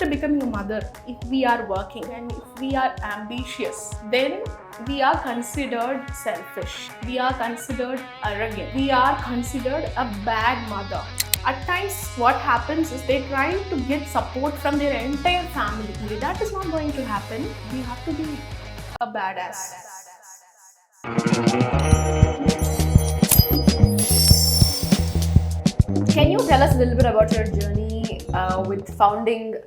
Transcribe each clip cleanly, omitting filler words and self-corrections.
after becoming a mother, if we are working and if we are ambitious, then we are considered selfish. We are considered arrogant. We are considered a bad mother. At times, what happens is they try to get support from their entire family. That is not going to happen. We have to be a badass. Can you tell us a little bit about your journey with founding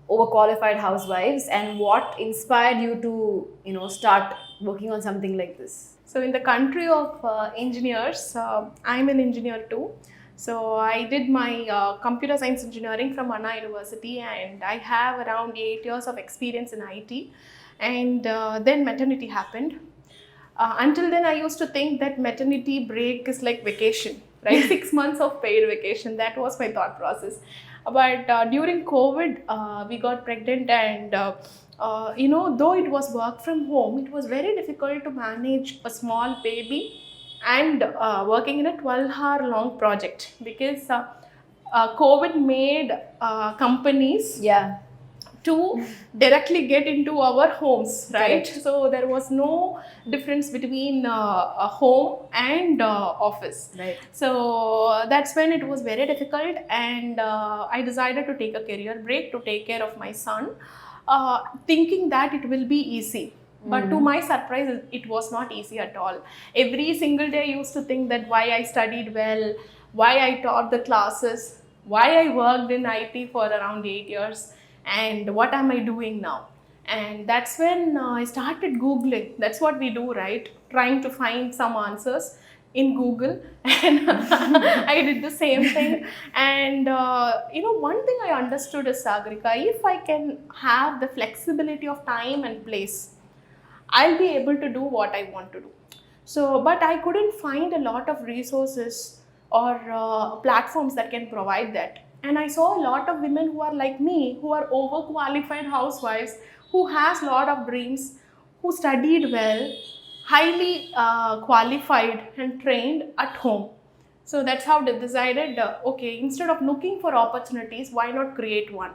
Overqualified Housewives and what inspired you to, start working on something like this? So in the country of engineers, I'm an engineer too. So I did my computer science engineering from Anna University, and I have around 8 years of experience in IT. And then maternity happened. Until then, I used to think that maternity break is like vacation, right? 6 months of paid vacation. That was my thought process. But during COVID, we got pregnant, and though it was work from home, it was very difficult to manage a small baby and working in a 12-hour long project, because COVID made companies to directly get into our homes, right? Correct. So there was no difference between a home and office. Right. So that's when it was very difficult, and I decided to take a career break to take care of my son, thinking that it will be easy. But to my surprise, it was not easy at all. Every single day I used to think that why I studied well, why I taught the classes, why I worked in IT for around 8 years, and what am I doing now? And that's when I started Googling. That's what we do, right? Trying to find some answers in Google, and I did the same thing. And one thing I understood is, Sagarika, if I can have the flexibility of time and place, I'll be able to do what I want to do. So, but I couldn't find a lot of resources or platforms that can provide that. And I saw a lot of women who are like me, who are overqualified housewives, who has a lot of dreams, who studied well, highly qualified and trained at home. So that's how they decided, okay, instead of looking for opportunities, why not create one?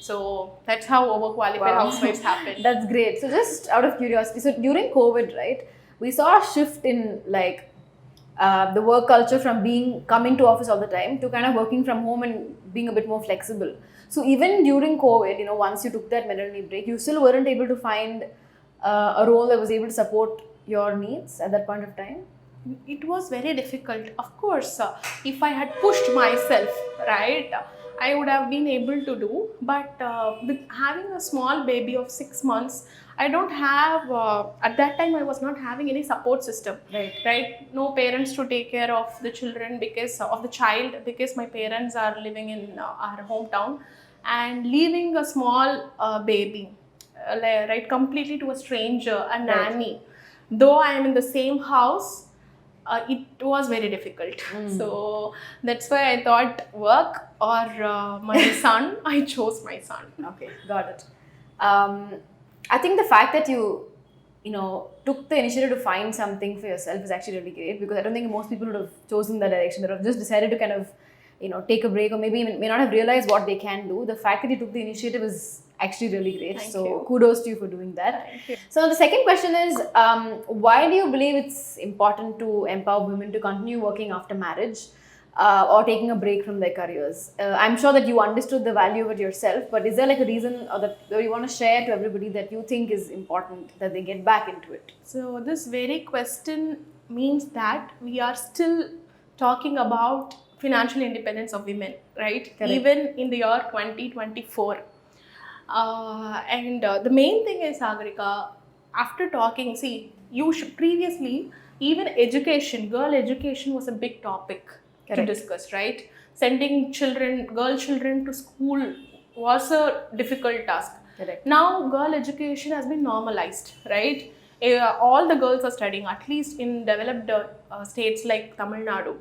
So that's how Overqualified Housewives happened. That's great. So just out of curiosity, so during COVID, right, we saw a shift in the work culture from coming to office all the time to kind of working from home and being a bit more flexible. So even during COVID, once you took that maternity break, you still weren't able to find a role that was able to support your needs at that point of time? It was very difficult. Of course, if I had pushed myself, right, I would have been able to do. But with having a small baby of 6 months, I don't have, at that time I was not having any support system, right? No parents to take care of the children because of the child, because my parents are living in our hometown, and leaving a small baby, right, completely to a stranger, a nanny. Though I am in the same house, it was very difficult. So that's why I thought work or my son. I chose my son. Okay, got it. I think the fact that you took the initiative to find something for yourself is actually really great, because I don't think most people would have chosen that direction. They would have just decided to kind of take a break, or maybe may not have realized what they can do. The fact that you took the initiative is actually really great. Thank so you. Kudos to you for doing that. Thank you. So the second question is, why do you believe it's important to empower women to continue working after marriage or taking a break from their careers? I'm sure that you understood the value of it yourself, but is there a reason that you want to share to everybody that you think is important that they get back into it? So this very question means that we are still talking about financial independence of women, right? Correct. Even in the year 2024. And the main thing is, Sagarika, after talking, previously, even education, girl education was a big topic to discuss, right? Sending girl children to school was a difficult task. Correct. Now, girl education has been normalized, right? All the girls are studying, at least in developed states like Tamil Nadu.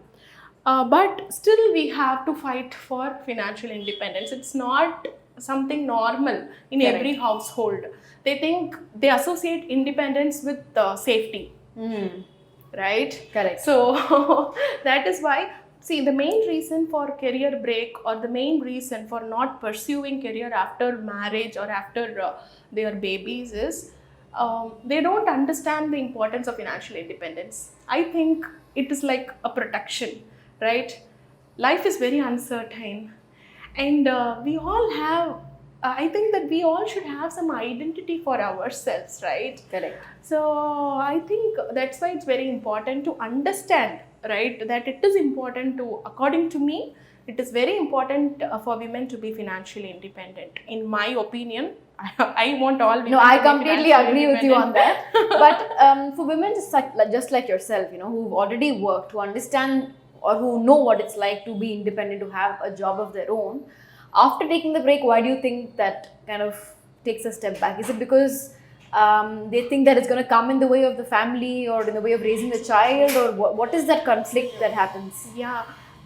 But still, we have to fight for financial independence. It's not something normal in every household. They associate independence with safety, right? Correct. So that is why See, the main reason for career break or the main reason for not pursuing career after marriage or after their babies is they don't understand the importance of financial independence. I think it is like a protection, right? Life is very uncertain, and we all have. I think that we all should have some identity for ourselves, right? Correct. So I think that's why it's very important to understand, right, that it is important to, according to me, it is very important for women to be financially independent. In my opinion, I want all women. No, I to be completely financially agree with you on independent. that. But for women just like yourself, who've already worked, who understand or who know what it's like to be independent, to have a job of their own, after taking the break, why do you think that kind of takes a step back? Is it because they think that it's going to come in the way of the family or in the way of raising the child, or what is that conflict that happens? Yeah,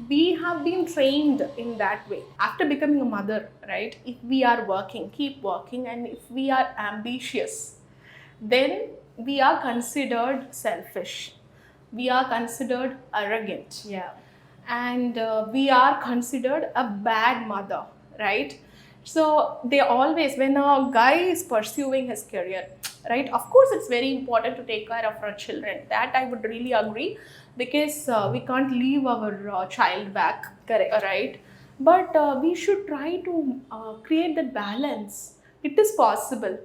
we have been trained in that way. After becoming a mother, right, if we are working, keep working, and if we are ambitious, then we are considered selfish. We are considered arrogant. Yeah. And we are considered a bad mother, right? So they always, when a guy is pursuing his career, right, of course it's very important to take care of our children, that I would really agree, because we can't leave our child back. Correct. Right? But we should try to create that balance. It is possible.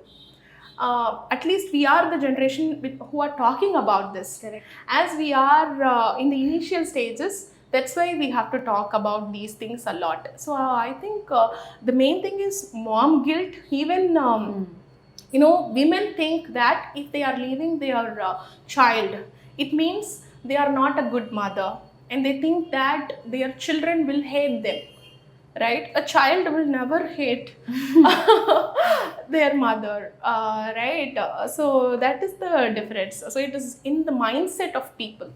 At least we are the generation who are talking about this. Correct. As we are in the initial stages, that's why we have to talk about these things a lot. So I think the main thing is mom guilt. Even women think that if they are leaving their child, it means they are not a good mother, and they think that their children will hate them. Right? A child will never hate their mother, right? So that is the difference. So it is in the mindset of people,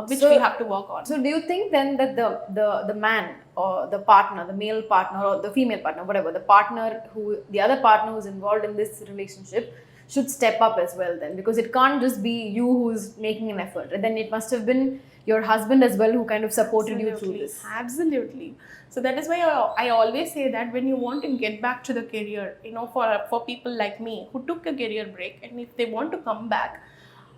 which we have to work on. So do you think then that the man or the partner, the male partner or the female partner, whatever, the other partner who's involved in this relationship should step up as well then? Because it can't just be you who's making an effort. And then it must have been your husband as well who kind of supported you through this. Absolutely. So that is why I always say that when you want to get back to the career, for people like me who took a career break, and if they want to come back,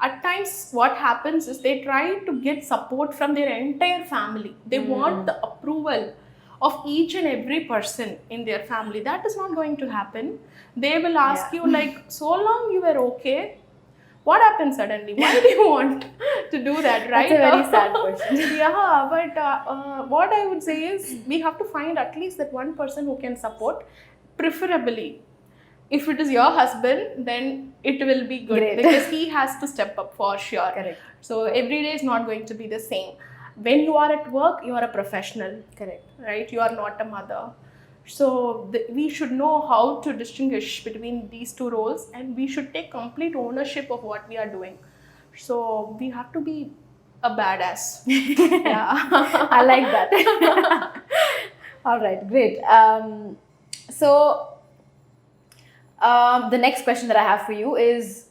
at times what happens is they try to get support from their entire family. They want the approval of each and every person in their family. That is not going to happen. They will ask you like, so long you were okay, what happened suddenly? Why do you want to do that, right? That's a very sad question. Yeah, but what I would say is we have to find at least that one person who can support, preferably. If it is your husband, then it will be good. Great. Because he has to step up for sure. Correct. So every day is not going to be the same. When you are at work, you are a professional. Correct. Right? You are not a mother. So we should know how to distinguish between these two roles, and we should take complete ownership of what we are doing. So we have to be a badass. Yeah. I like that. All right, great. So the next question that I have for you is,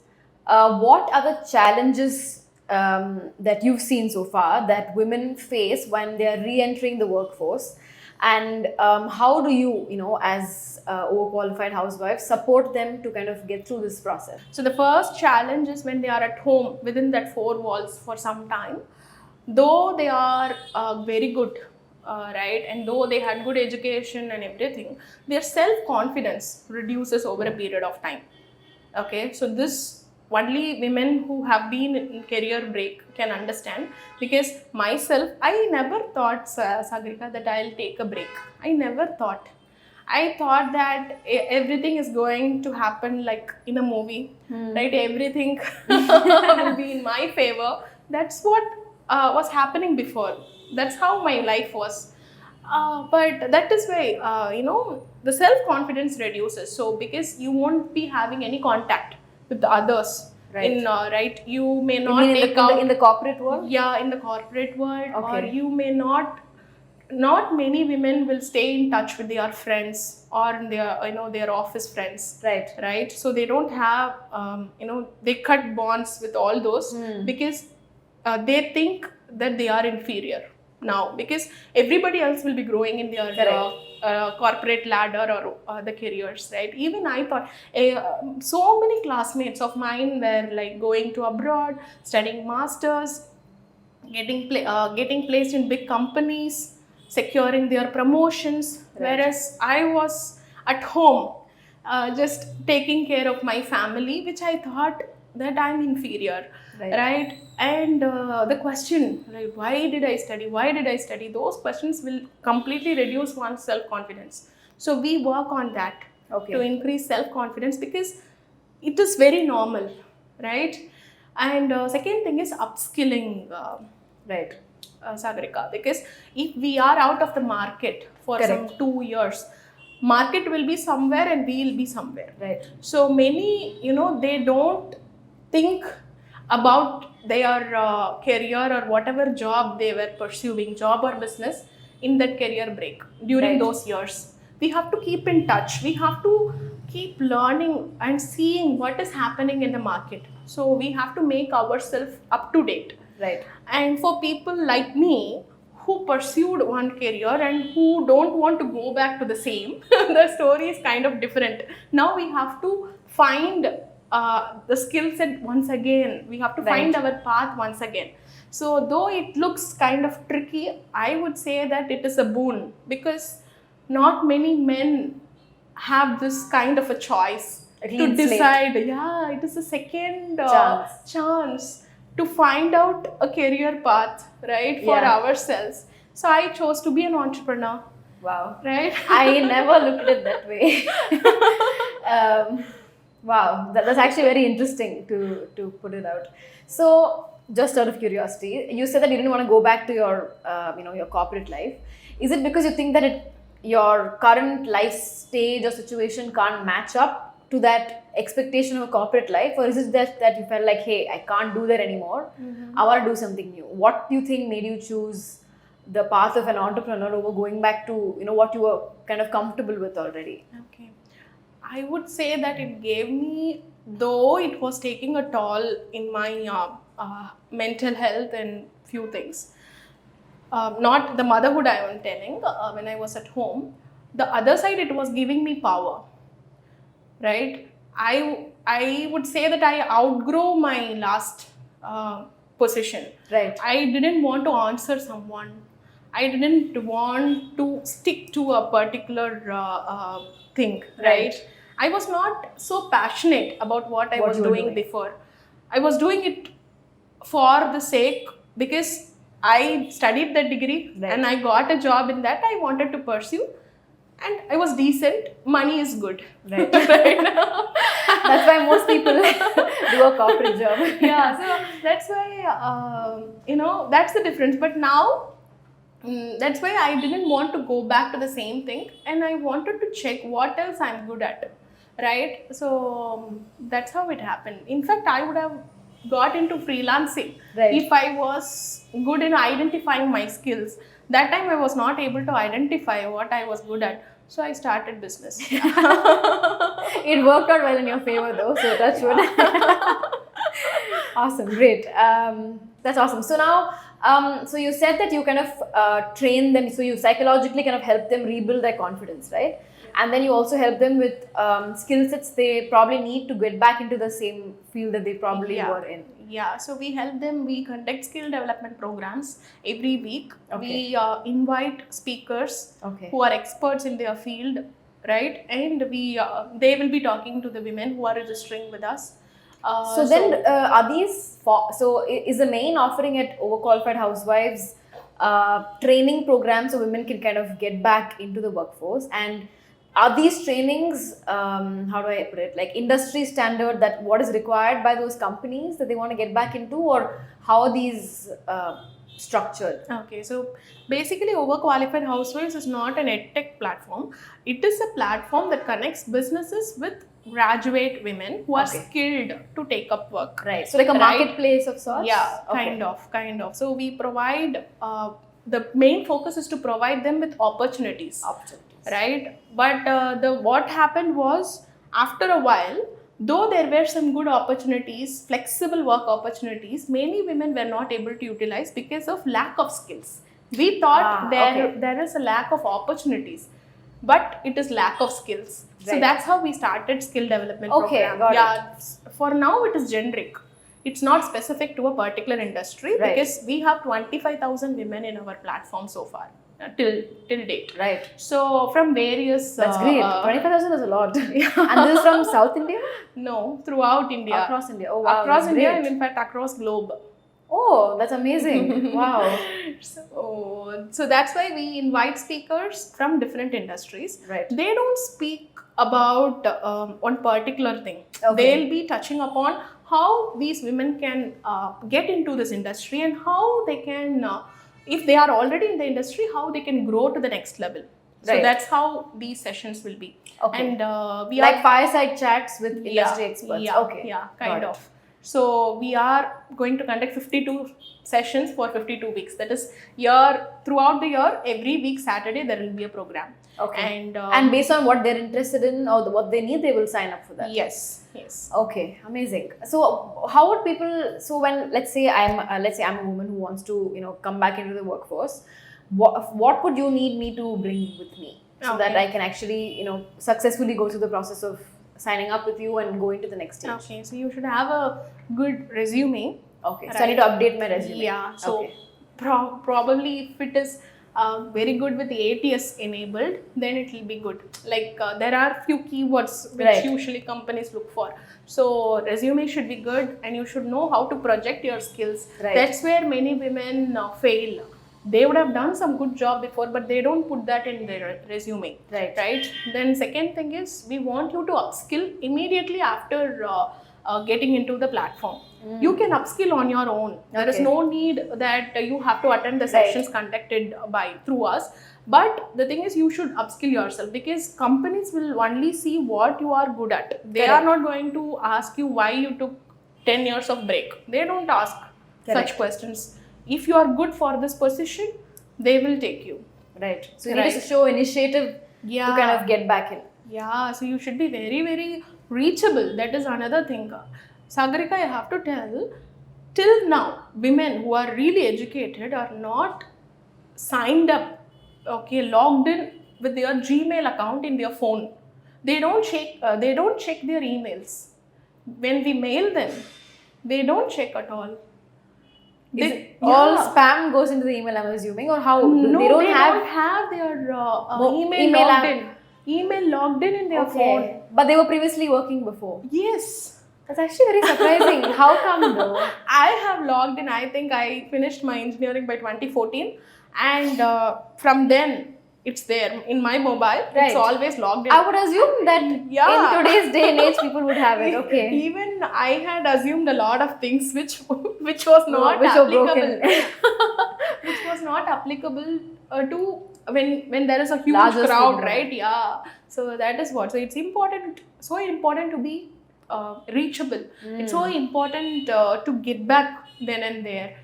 what are the challenges that you've seen so far that women face when they are re-entering the workforce? And how do you, as overqualified housewives, support them to kind of get through this process? So the first challenge is when they are at home within that four walls for some time, though they are very good, right, and though they had good education and everything, their self-confidence reduces over a period of time. Okay, so this only women who have been in career break can understand, because myself, I never thought, Sagrika, that I'll take a break. I never thought. I thought that everything is going to happen like in a movie, right? Everything will be in my favor. That's what was happening before. That's how my life was. But that is why, the self-confidence reduces. So because you won't be having any contact with the others. Right. Right, you may not take out in the corporate world. Yeah, in the corporate world, okay. Or you may not. Not many women will stay in touch with their friends or their office friends. Right. Right. So they don't have they cut bonds with all those because they think that they are inferior. now, because everybody else will be growing in their corporate ladder or the careers, right? Even I thought so many classmates of mine were like going to abroad, studying masters, getting placed in big companies, securing their promotions, whereas I was at home, just taking care of my family, which I thought that I'm inferior, right? And the question, right, why did I study? Why did I study? Those questions will completely reduce one's self-confidence. So we work on that to increase self-confidence, because it is very normal, right? And second thing is upskilling, Sagarika, because if we are out of the market for some 2 years, market will be somewhere and we will be somewhere. Right. So many, they don't think about their career or whatever job they were pursuing, job or business, in that career break during those years. We have to keep in touch. We have to keep learning and seeing what is happening in the market. So we have to make ourselves up to date. Right. And for people like me who pursued one career and who don't want to go back to the same, the story is kind of different. Now we have to find the skill set once again. We have to find our path once again. So though it looks kind of tricky, I would say that it is a boon, because not many men have this kind of a choice to decide. Yeah, it is a second chance to find out a career path, right, for ourselves. So I chose to be an entrepreneur. Wow. Right? I never looked at it that way. Wow, that's actually very interesting to put it out. So, just out of curiosity, you said that you didn't want to go back to your your corporate life. Is it because you think that your current life stage or situation can't match up to that expectation of a corporate life, or is it that you felt like, hey, I can't do that anymore, I want to do something new? What do you think made you choose the path of an entrepreneur over going back to what you were kind of comfortable with already? Okay, I would say that it gave me, though it was taking a toll in my mental health and few things, not the motherhood I am telling, when I was at home, the other side, it was giving me power. Right, I would say that I outgrew my last position. Right. I didn't want to answer someone. I didn't want to stick to a particular thing. Right. I was not so passionate about what I was doing before. I was doing it for the sake, because I studied that degree and I got a job in that I wanted to pursue. And I was decent. Money is good. Right. That's why most people do a corporate job. Yeah. So that's why, that's the difference. But now, that's why I didn't want to go back to the same thing. And I wanted to check what else I'm good at. Right. So that's how it happened. In fact, I would have got into freelancing if I was good in identifying my skills. That time I was not able to identify what I was good at. So I started business. It worked out well in your favor though, so touch wood. Awesome, great. That's awesome. So now, so you said that you kind of train them, so you psychologically kind of help them rebuild their confidence, right? And then you also help them with skill sets they probably need to get back into the same field that they probably were in. Yeah, so we help them. We conduct skill development programs every week. We invite speakers who are experts in their field, right? And they will be talking to the women who are registering with us. So then, are these? So is the main offering at Overqualified Housewives training programs so women can kind of get back into the workforce? And are these trainings, how do I put it, like industry standard, that what is required by those companies that they want to get back into, or how are these structured? Okay, so basically Overqualified Housewives is not an edtech platform. It is a platform that connects businesses with graduate women who are skilled to take up work. Right, so like a marketplace of sorts? Yeah, kind of. So we provide, the main focus is to provide them with opportunities. Right, but what happened was, after a while, though there were some good opportunities, flexible work opportunities, many women were not able to utilize because of lack of skills. We thought okay. there is a lack of opportunities, but it is lack of skills. So Right. that's how we started skill development Okay, program. got Yeah, for now it is generic. It's not specific to a particular industry, Right. because we have 25,000 women in our platform so far, till date. Right. So from various That's great. 25,000 is a lot. Yeah. And this is from South India? No, throughout India. Across India. Oh, wow. Across that's India, great. and in fact across globe. Oh, that's amazing. Wow. So that's why we invite speakers from different industries. Right. They don't speak about one particular thing. Okay. They'll be touching upon how these women can get into this industry, and how they can, if they are already in the industry, how they can grow to the next level. So Right. that's how these sessions will be. Okay. And we Like are fireside chats with industry experts. Yeah, Okay. yeah, kind Got of. So we are going to conduct 52 sessions for 52 weeks. That is, throughout the year, every week Saturday there will be a program. Okay. And And based on what they're interested in or what they need, they will sign up for that. yes. Okay, amazing. So how would people? So when let's say I'm a woman who wants to come back into the workforce, what would you need me to bring with me so that Okay. I can actually successfully go through the process of signing up with you and going to the next stage? Okay, so you should have a good resume. Okay, so I need to update my resume. Yeah, so Okay. probably if it is very good with the ATS enabled, then it will be good. Like there are few keywords which Right. usually companies look for. So resume should be good, and you should know how to project your skills. Right. That's where many women fail. They would have done some good job before, but they don't put that in their resume. Right. Then second thing is, we want you to upskill immediately after getting into the platform. You can upskill on your own. There is Okay. no need that you have to attend the sessions conducted through us. But the thing is, you should upskill yourself, because companies will only see what you are good at. They are not going to ask you why you took 10 years of break. They don't ask such questions. If you are good for this position, they will take you. Right. So you need to show initiative to kind of get back in. Yeah, so you should be very, very reachable. That is another thing. Sagarika, I have to tell, till now, women who are really educated are not signed up, logged in with their Gmail account in their phone. They don't check their emails. When we mail them, they don't check at all. All spam goes into the email, I'm assuming, or how? No, they don't have their email logged in. Email logged in their phone. But they were previously working before. Yes. That's actually very surprising. How come though? I have logged in. I think I finished my engineering by 2014, and from then it's there in my mobile. Right. It's always logged in. I would assume that in today's day and age people would have it. Okay. Even I had assumed a lot of things which was not which were applicable. broken. Which was not applicable to when there is a huge Larger crowd, scale. right? Yeah. So that is what. So it's so important to be reachable. It's so important to get back then and there,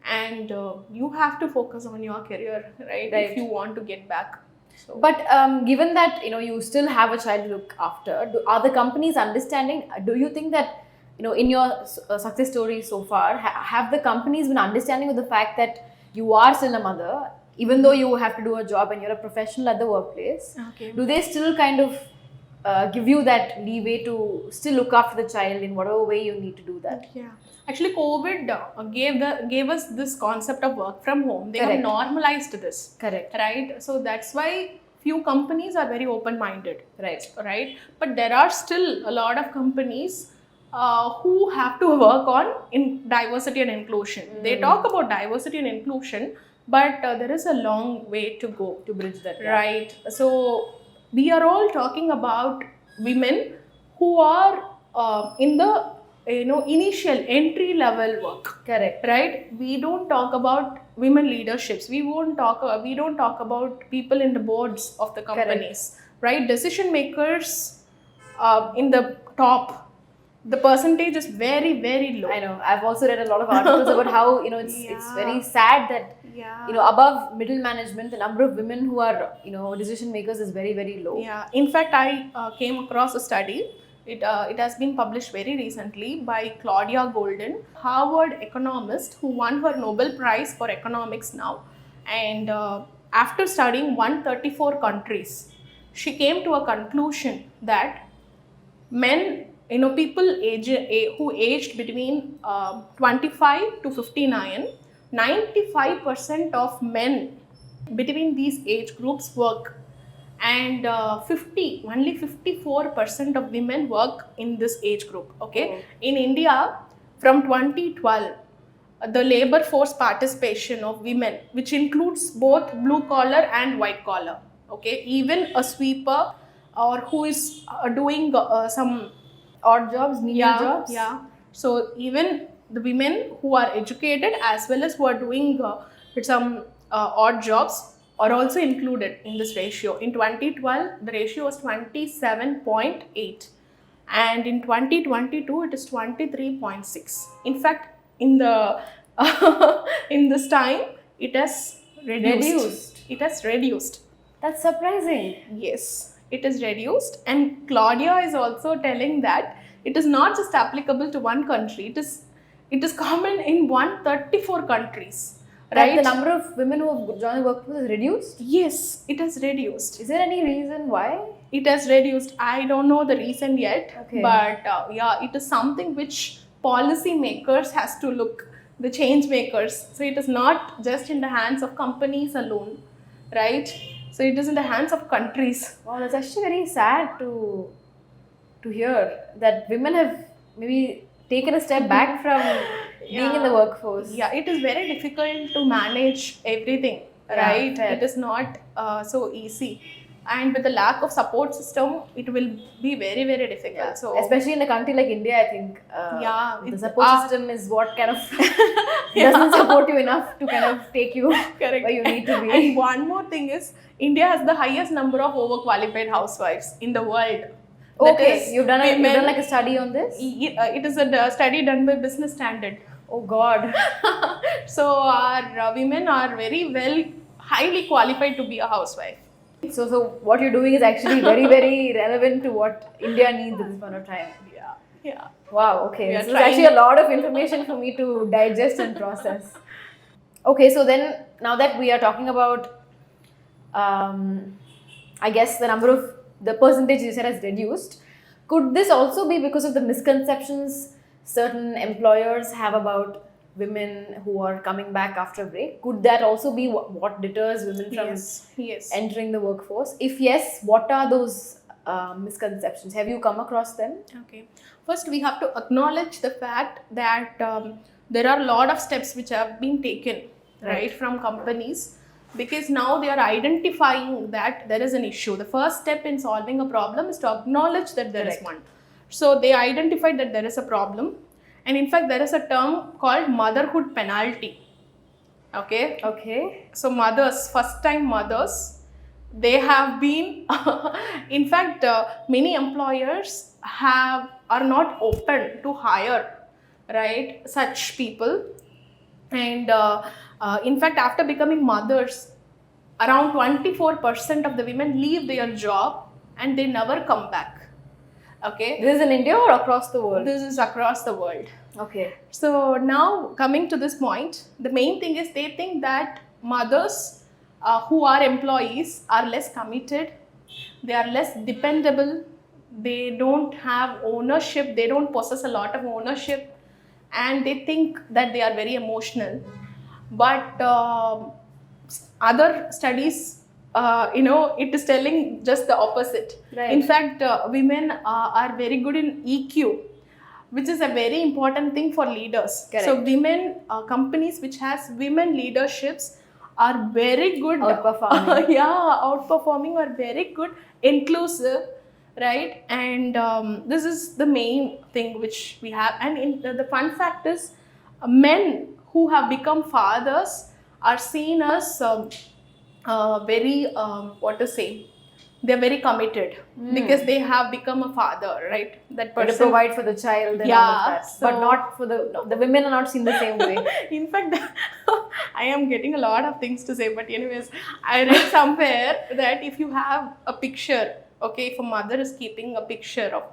and you have to focus on your career, right? If you want to get back. So. But given that you still have a child to look after, are the companies understanding? Do you think that in your success story so far, have the companies been understanding with the fact that you are still a mother, even though you have to do a job and you're a professional at the workplace? Okay. Do they still kind of give you that leeway to still look after the child in whatever way you need to do that? Yeah. Actually, COVID gave us this concept of work from home. They have Correct. normalized this. Correct. Right? So that's why few companies are very open-minded. Right. But there are still a lot of companies who have to work on diversity and inclusion. They talk about diversity and inclusion, but there is a long way to go To bridge that. Yeah. Right. So we are all talking about women who are in the initial entry level work. Correct. Right. We don't talk about women leaderships. We don't talk about people in the boards of the companies. Correct. Right. Decision makers in the top. The percentage is very, very low. I know. I've also read a lot of articles about how it's very sad that above middle management, the number of women who are decision makers is very, very low. Yeah. In fact, I came across a study. It has been published very recently by Claudia Golden, Harvard economist who won her Nobel Prize for economics now. And after studying 134 countries, she came to a conclusion that men, people who aged between 25 to 59, 95% of men between these age groups work, and only 54% of women work in this age group. Okay, Oh. in India, from 2012, the labor force participation of women, which includes both blue collar and white collar, okay, even a sweeper or who is doing some Odd jobs, menial jobs. yeah. So even the women who are educated as well as who are doing some odd jobs are also included in this ratio. In 2012, the ratio was 27.8, and in 2022, it is 23.6. In fact, in the in this time, it has reduced. It has reduced. That's surprising. Yes, it is reduced, and Claudia is also telling that it is not just applicable to one country. It is common in 134 countries, That right? the number of women who have joined the workforce is reduced. Yes, it has reduced. Is there any reason why? It has reduced. I don't know the reason yet, Okay. but yeah, it is something which policy makers has to look, the change makers. So it is not just in the hands of companies alone, right? So it is in the hands of countries. Wow, that's actually very sad to hear that women have maybe taken a step back from being in the workforce. Yeah, it is very difficult to manage everything, Yeah, right? fair. It is not so easy, and with the lack of support system, it will be very, very difficult. So Especially in a country like India, I think Yeah, the it's support system is what kind of doesn't support you enough to kind of take you correct. where you need to be. And one more thing is, India has the highest number of overqualified housewives in the world. That Okay, is you've done women- like a study on this? It is a study done by Business Standard. Oh God. So our women are very well, highly qualified to be a housewife. So what you're doing is actually very, very relevant to what India needs at this point of time. Yeah. Wow, okay. We are This is trying- actually a lot of information for me to digest and process. Okay, so then now that we are talking about, I guess the percentage you said has reduced, could this also be because of the misconceptions certain employers have about women who are coming back after a break? Could that also be what deters women from Yes. entering the workforce? If yes, what are those misconceptions? Have you come across them? Okay. First, we have to acknowledge the fact that there are a lot of steps which have been taken, right, from companies, because now they are identifying that there is an issue. The first step in solving a problem is to acknowledge that there is Correct. one. So they identified that there is a problem, and in fact, there is a term called motherhood penalty. Okay. Okay. So mothers, first time mothers, they have been in fact many employers are not open to hire, right, such people. And in fact, after becoming mothers, around 24% of the women leave their job and they never come back. Okay, This is in India or across the world? this is across the world. Okay. So now coming to this point, the main thing is they think that mothers who are employees are less committed, they are less dependable, they don't have ownership, they don't possess a lot of ownership, and they think that they are very emotional. But other studies, it is telling just the opposite. Right. In fact, women are very good in EQ, which is a very important thing for leaders. Correct. So women, companies which has women leaderships are very good. Outperforming. Outperforming, or very good, inclusive, right? And this is the main thing which we have. And the fun fact is, men who have become fathers are seen as very, they're very committed because they have become a father, right? That To person. provide for the child and all Yeah, of that. But so- not for the women are not seen the same way. In fact, I am getting a lot of things to say, but anyways, I read somewhere that if you have a picture, okay, if a mother is keeping a picture of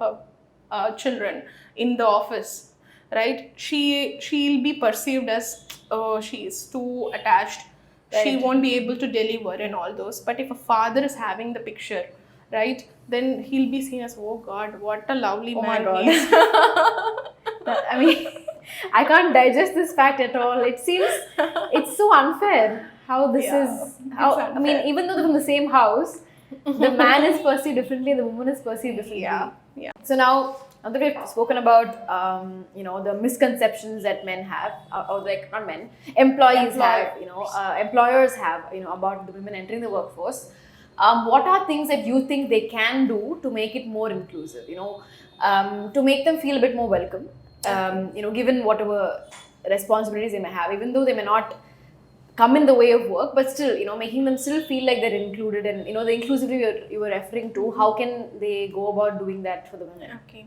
her children in the office, right, she'll be perceived as, oh, she is too attached she Right. won't be able to deliver and all those. But if a father is having the picture, right, then he'll be seen as, oh God, what a lovely Oh my man God. he is. I mean, I can't digest this fact at all. It seems it's so unfair how this Yeah, is. it's How I mean, unfair. even though they're from the same house, the man is perceived differently, the woman is perceived differently. Yeah, yeah. So now that we've spoken about, the misconceptions that men have, or like not men, employees have, employers have, about the women entering the workforce. What are things that you think they can do to make it more inclusive? To make them feel a bit more welcome. Given whatever responsibilities they may have, even though they may not come in the way of work, but still, making them still feel like they're included, and the inclusivity you were referring to. How can they go about doing that for the women? Okay.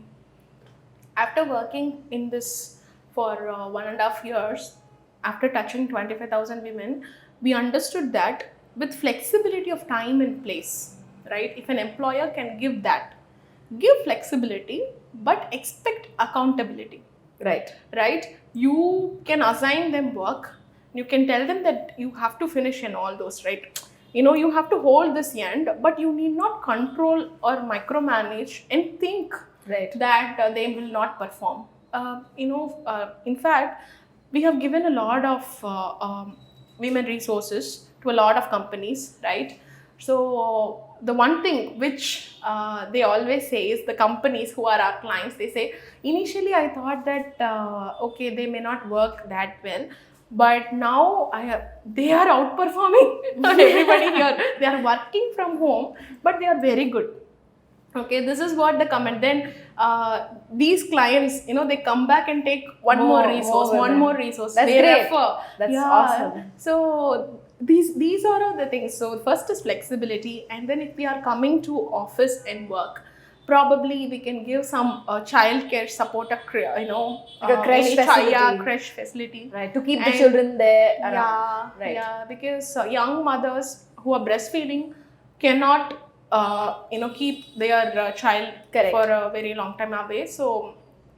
After working in this for 1.5 years, after touching 25,000 women, we understood that with flexibility of time and place, right? If an employer can give that, give flexibility, but expect accountability, Right. right? You can assign them work. You can tell them that you have to finish and all those, right? You have to hold this end, but you need not control or micromanage and think Right. that they will not perform. In fact, we have given a lot of women resources to a lot of companies, right? So the one thing which they always say is, the companies who are our clients, they say, initially I thought that okay, they may not work that well, but now they are outperforming everybody here. They are working from home, but they are very good. Okay, this is what the comment. Then these clients, they come back and take one more resource, women. resource. That's they great. refer. That's Yeah. awesome. So these are all the things. So first is flexibility, and then if we are coming to office and work, probably we can give some childcare support, Like a creche any facility. Creche facility. Right. To keep the And- children there around. Yeah, Right. yeah, because young mothers who are breastfeeding cannot, keep their child Correct. for a very long time away. So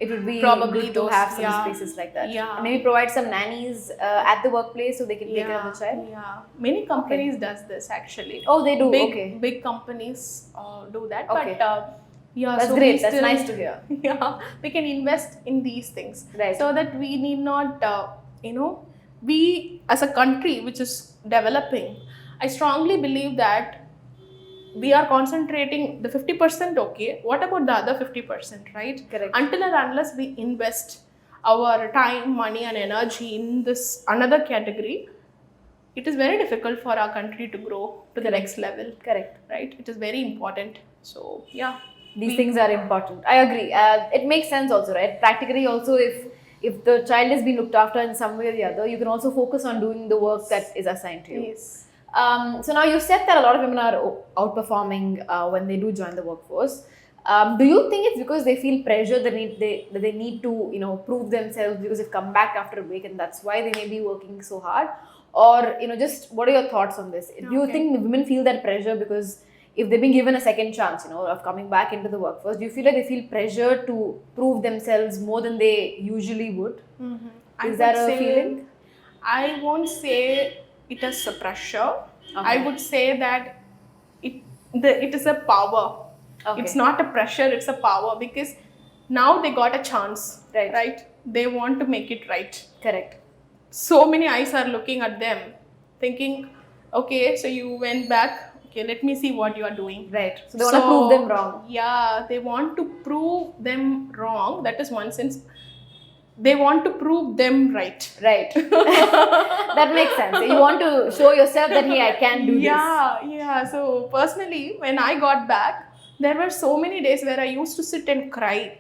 It would be Probably good to those- have some yeah. spaces like that. Yeah. And maybe provide some nannies at the workplace so they can take care of the child. yeah, many companies does this actually. Oh, they do. Big Okay. big companies do that. Okay. But yeah, That's so great. we That's still- nice to hear. Yeah, we can invest in these things, Right. so that we need not, we as a country which is developing, I strongly believe that we are concentrating the 50%. Okay, what about the other 50%, right? Correct. Until and unless we invest our time, money and energy in this another category, it is very difficult for our country to grow to the next level, Correct. right? It is very important. So yeah, These things are important. I agree. It makes sense also, right? Practically also, if the child is being looked after in some way or the other, you can also focus on doing the work that is assigned to you. yes. So now you said that a lot of women are outperforming when they do join the workforce. Do you think it's because they feel pressure that they need to prove themselves because they've come back after a break and that's why they may be working so hard? Or just what are your thoughts on this? Do you Okay. think women feel that pressure because if they've been given a second chance, of coming back into the workforce, do you feel like they feel pressure to prove themselves more than they usually would? I Is that would a say- feeling? I won't say it is a pressure. Okay. I would say that it is a power. Okay. It's not a pressure, it's a power, because now they got a chance, Right. They want to make it right. Correct. So many eyes are looking at them, thinking, okay, so you went back, okay, let me see what you are doing. Right. So they want to prove them wrong. Yeah, they want to prove them wrong. That is one sense. They want to prove them right. Right. That makes sense. You want to show yourself that, hey, I can do Yeah. So personally, when I got back, there were so many days where I used to sit and cry.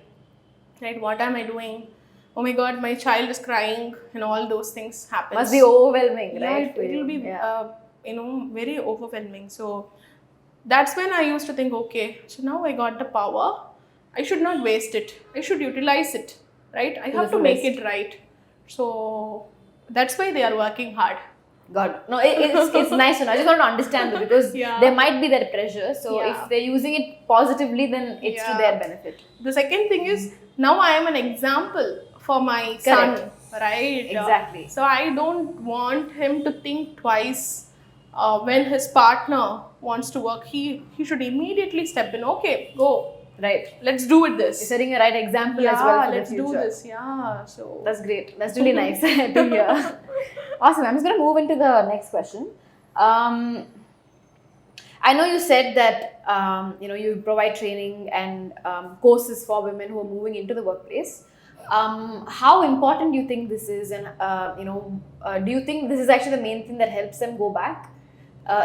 Right? What am I doing? Oh my God, my child is crying, and all those things happen. this. Must be overwhelming, Yeah, right? it will be, Yeah. very overwhelming. So that's when I used to think, okay, so now I got the power. I should not waste it. I should utilize it, right? I have to make fullest. it right. So that's why they are working hard. God. No, it's nice to know. I just want to understand that because Yeah. there might be that pressure. So Yeah. if they're using it positively, then it's to Yeah. their benefit. The second thing is, now I am an example for my Correct. son, right? Exactly. So I don't want him to think twice when his partner wants to work. He should immediately step in. Okay, go. Right. Let's do it You're this. setting a right example as well for Let's the do future. this. Yeah. So That's great. That's really nice to hear. Awesome. I'm just going to move into the next question. I know you said that you provide training and courses for women who are moving into the workplace. How important do you think this is, and do you think this is actually the main thing that helps them go back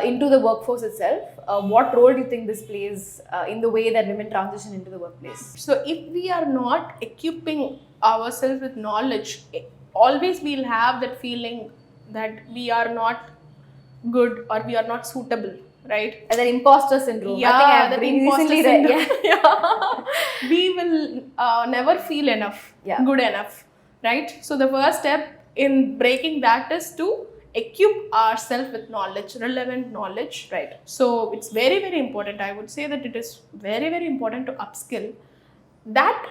into the workforce itself? What role do you think this plays in the way that women transition into the workplace? So if we are not equipping ourselves with knowledge, always we'll have that feeling that we are not good or we are not suitable, right? And that imposter syndrome. Yeah, I think I've that recently imposter read. syndrome. Yeah. Yeah. We will never feel enough, Yeah. good enough, right? So the first step in breaking that is to equip ourselves with knowledge, relevant knowledge. Right. So it's very, very important. I would say that it is very, very important to upskill. That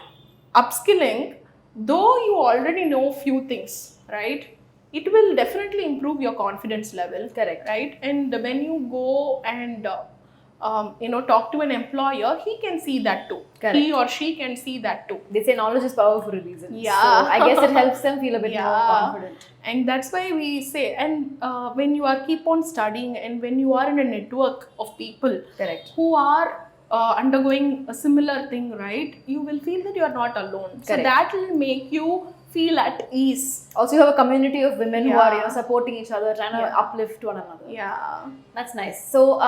upskilling, though you already know few things, right? It will definitely improve your confidence level. Correct. Right? And when you go and talk to an employer, he can see that too. Correct. He or she can see that too. They say knowledge is power for a reason. Yeah. So I guess it helps them feel a bit more confident. And that's why we say, and when you are keep on studying and when you are in a network of people Correct. who are undergoing a similar thing, right? You will feel that you are not alone. Correct. So that will make you feel at ease. Also, you have a community of women who Yeah. are supporting each other, trying to uplift one another. Yeah. That's nice. So,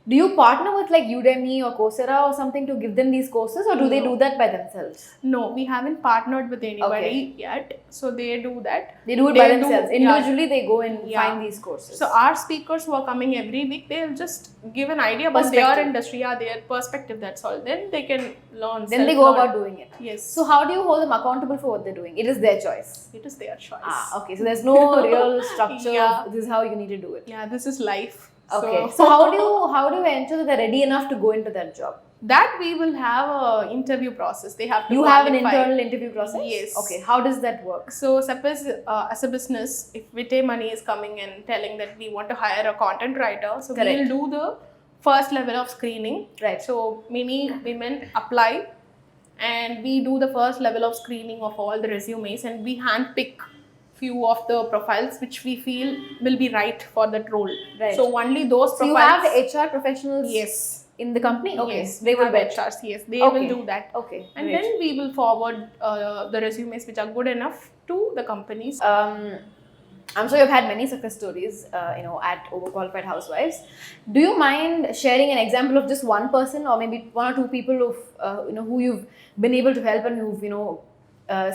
do you partner with like Udemy or Coursera or something to give them these courses, or do they do that by themselves? No, we haven't partnered with anybody yet. So they do that. They do it by themselves. Yeah. Individually, they go and find these courses. So our speakers who are coming every week, they'll just give an idea about their industry, their perspective, that's all. Then they can learn. Then they go about doing it. Yes. So how do you hold them accountable for what they're doing? It is their choice. It is their choice. Okay. So there's no real structure. Yeah. This is how you need to do it. Yeah, this is life. Okay. So how do you ensure that they're ready enough to go into that job? That we will have a interview process. They have to You qualify. have an internal interview process? Yes. Okay. How does that work? So suppose as a business, if Vite Money is coming and telling that we want to hire a content writer, so we'll do the first level of screening. Right. So many women apply and we do the first level of screening of all the resumes and we handpick few of the profiles which we feel will be right for that role. Right. So only those profiles. So you have HR professionals Yes. in the company? Okay. Yes, They will have vet. HRs. Yes, they will do that. Okay. And then we will forward the resumes which are good enough to the companies. I'm sure you've had many success stories, at Overqualified Housewives. Do you mind sharing an example of just one person, or maybe one or two people who you've been able to help and who've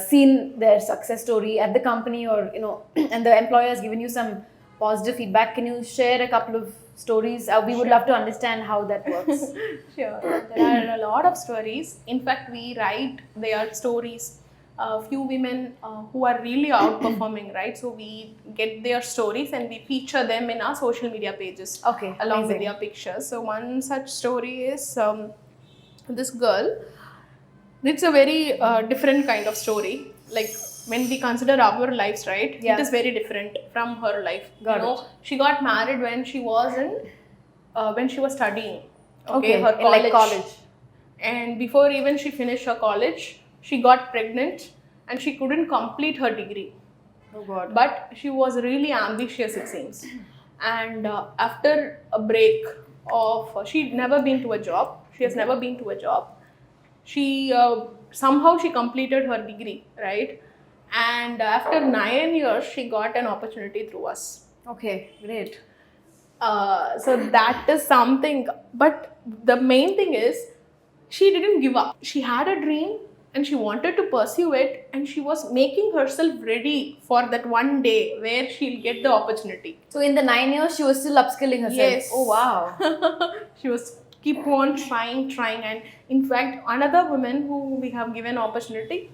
seen their success story at the company, or and the employer has given you some positive feedback? Can you share a couple of stories? We would love to understand how that works. Sure. There are a lot of stories. In fact, we write their stories. A few women who are really outperforming, right? So we get their stories and we feature them in our social media pages. Okay. Along with their pictures. So one such story is this girl. It's a very different kind of story. Like when we consider our lives, right? Yeah. It is very different from her life. Got it. She got married when she was studying. Okay. Her college. In college. And before even she finished her college, she got pregnant and she couldn't complete her degree. Oh God. But she was really ambitious, it seems. And after a break of, she'd never been to a job. She has never been to a job. She somehow she completed her degree, right? And after 9 years, she got an opportunity through us. Okay, great. So that is something. But the main thing is, she didn't give up. She had a dream and she wanted to pursue it, and she was making herself ready for that one day where she'll get the opportunity. So in the 9 years, she was still upskilling herself. Yes. Oh wow. She was keep on trying, and in fact, another woman who we have given opportunity,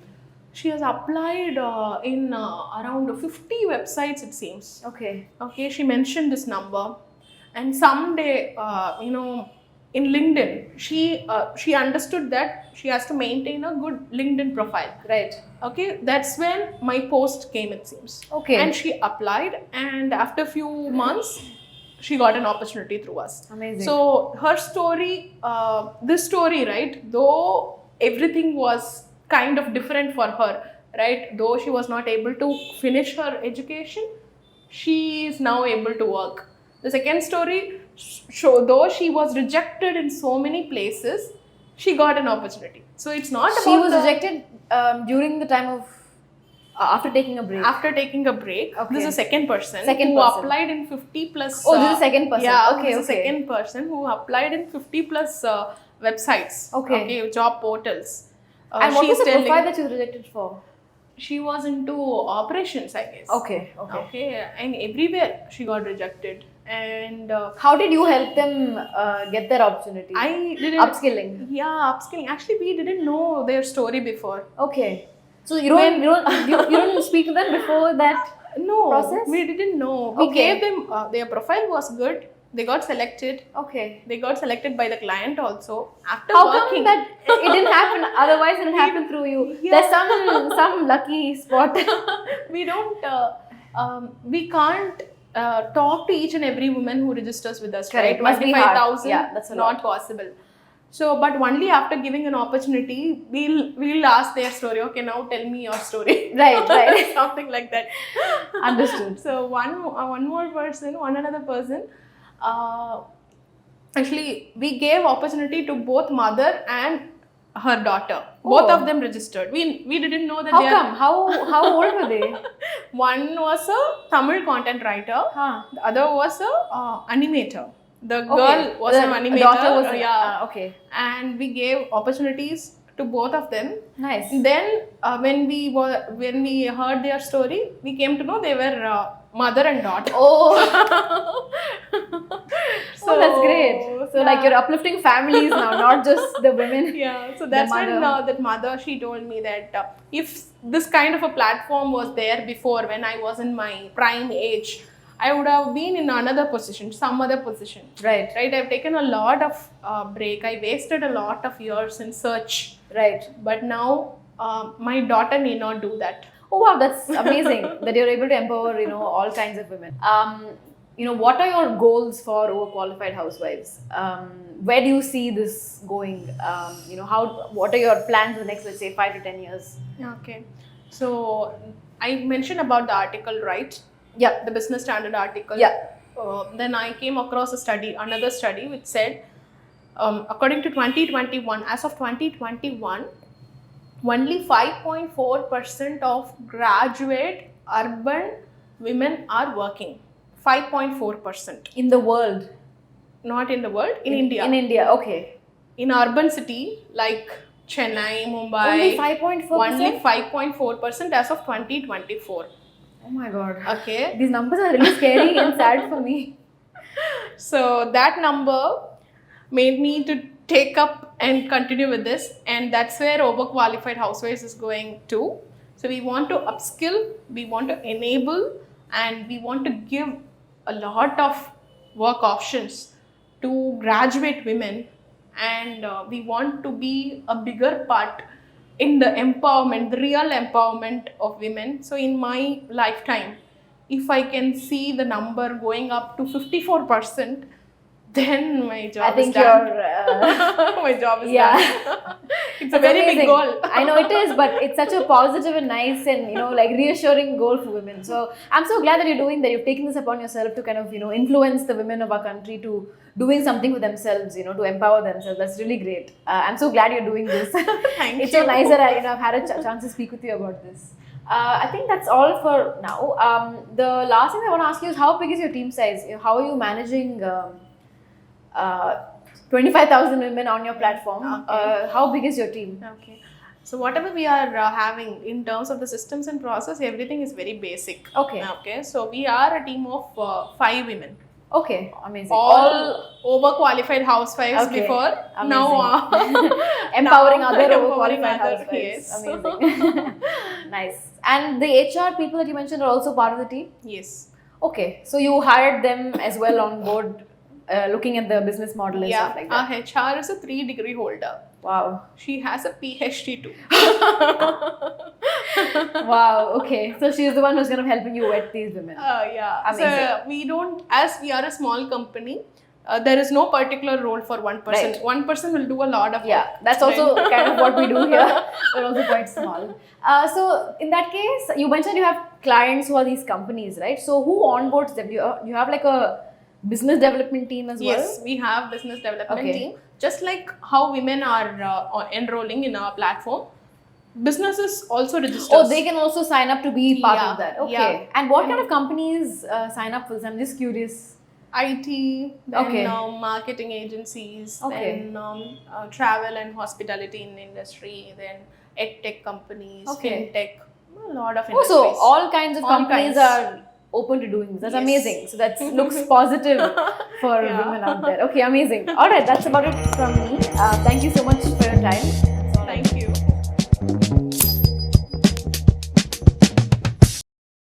she has applied in around 50 websites, it seems. Okay. Okay, she mentioned this number, and someday, in LinkedIn, she understood that she has to maintain a good LinkedIn profile. Right. Okay, that's when my post came, it seems. Okay. And she applied, and after few months, she got an opportunity through us. Amazing. So her story, this story, right? Though everything was kind of different for her, right? Though she was not able to finish her education, she is now able to work. The second story, though she was rejected in so many places, she got an opportunity. So it's not about She was rejected during the time of after taking a break. After taking a break. Okay. This is a second person Second who person. applied in 50 plus. Oh, this is a second person. Yeah, Okay, this is a okay. second person who applied in 50 plus websites. Okay. Job portals. And what was the telling- profile that she was rejected for? She was into operations, I guess. Okay. And everywhere she got rejected. And How did you help them get their opportunity? I didn't. Upskilling. Yeah, upskilling. Actually, we didn't know their story before. Okay. So you don't speak to them before that No, process? we didn't know. We Okay. gave them, their profile was good. They got selected. Okay. They got selected by the client also. After How working, come that it didn't happen? Otherwise, it didn't happen through you. Yeah. There's some lucky spot. we don't, we can't talk to each and every woman who registers with us. Correct. Right? Must be hard. 25,000. Yeah, that's a not lot. possible. So, but only after giving an opportunity, we'll ask their story. Okay, now tell me your story. Right. Something like that. Understood. So one another person. Actually, we gave opportunity to both mother and her daughter. Both Oh. of them registered. We didn't know that How they come? How old were they? One was a Tamil content writer. Huh. The other was a animator. The girl Okay. was The an animator. daughter was okay. And we gave opportunities to both of them. Nice. Then when we heard their story, we came to know they were mother and daughter. Oh. So that's great. So like you're uplifting families now, not just the women. Yeah, so that's when that mother, she told me that if this kind of a platform was there before, when I was in my prime age, I would have been in another position, some other position. Right. I've taken a lot of break. I wasted a lot of years in search. Right. But now my daughter need not do that. Oh wow, that's amazing that you're able to empower, all kinds of women. What are your goals for Overqualified Housewives? Where do you see this going? What are your plans for the next, let's say, 5 to 10 years? Okay. So I mentioned about the article, right? Yeah. The business standard article. Yeah. Then I came across another study which said, according to 2021, as of 2021, only 5.4% of graduate urban women are working. 5.4%. In the world? Not in the world, in India. In India, okay. In urban city like Chennai, Mumbai. Only 5.4%? Only 5.4% as of 2024. Oh my god. Okay. These numbers are really scary and sad for me. So that number made me to take up and continue with this, and that's where Overqualified Housewives is going to. So we want to upskill, we want to enable, and we want to give a lot of work options to graduate women, and we want to be a bigger part in the empowerment, the real empowerment of women. So in my lifetime, if I can see the number going up to 54%, then my job is done. My job is done. It's a very big goal. I know it is, but it's such a positive and nice and reassuring goal for women. So I'm so glad that you've taken this upon yourself to kind of influence the women of our country to doing something for themselves, to empower themselves. That's really great. I'm so glad you're doing this. Thank It's you. so nice that I've had a chance to speak with you about this. I think that's all for now. The last thing I want to ask you is, how big is your team size? How are you managing 25,000 women on your platform? Okay. How big is your team? Okay. So whatever we are having in terms of the systems and process, everything is very basic. Okay. Okay. So we are a team of 5 women. Okay, amazing. All overqualified housewives Okay, before. amazing. Now Empowering now other empowering overqualified other, housewives. yes. Amazing. Nice. And the HR people that you mentioned are also part of the team? Yes. Okay, so you hired them as well on board looking at the business model and stuff like that. Our HR is a 3-degree holder. Wow. She has a PhD too. Wow. Okay. So she's the one who's kind of helping you vet these women. Yeah. Amazing. So we don't, as we are a small company, there is no particular role for one person. Right. One person will do a lot of Yeah, work. that's also kind of what we do here. We're also quite small. So in that case, you mentioned you have clients who are these companies, right? So who onboards them? You have like a business development team as well? Yes, we have business development Okay. team. Just like how women are enrolling in our platform, businesses also register. Oh, they can also sign up to be part Yeah, of that. Okay. yeah. And what kind of companies sign up for this? I'm just curious. IT, then Okay. marketing agencies, Okay. then travel and hospitality in industry, then edtech companies, Okay. fintech, a lot of Oh, industries. so all kinds of All companies kinds. are open to doing this. That's Yes. amazing. So that looks positive for Yeah. women out there. Okay, amazing. All right, that's about it from me. Thank you so much for your time.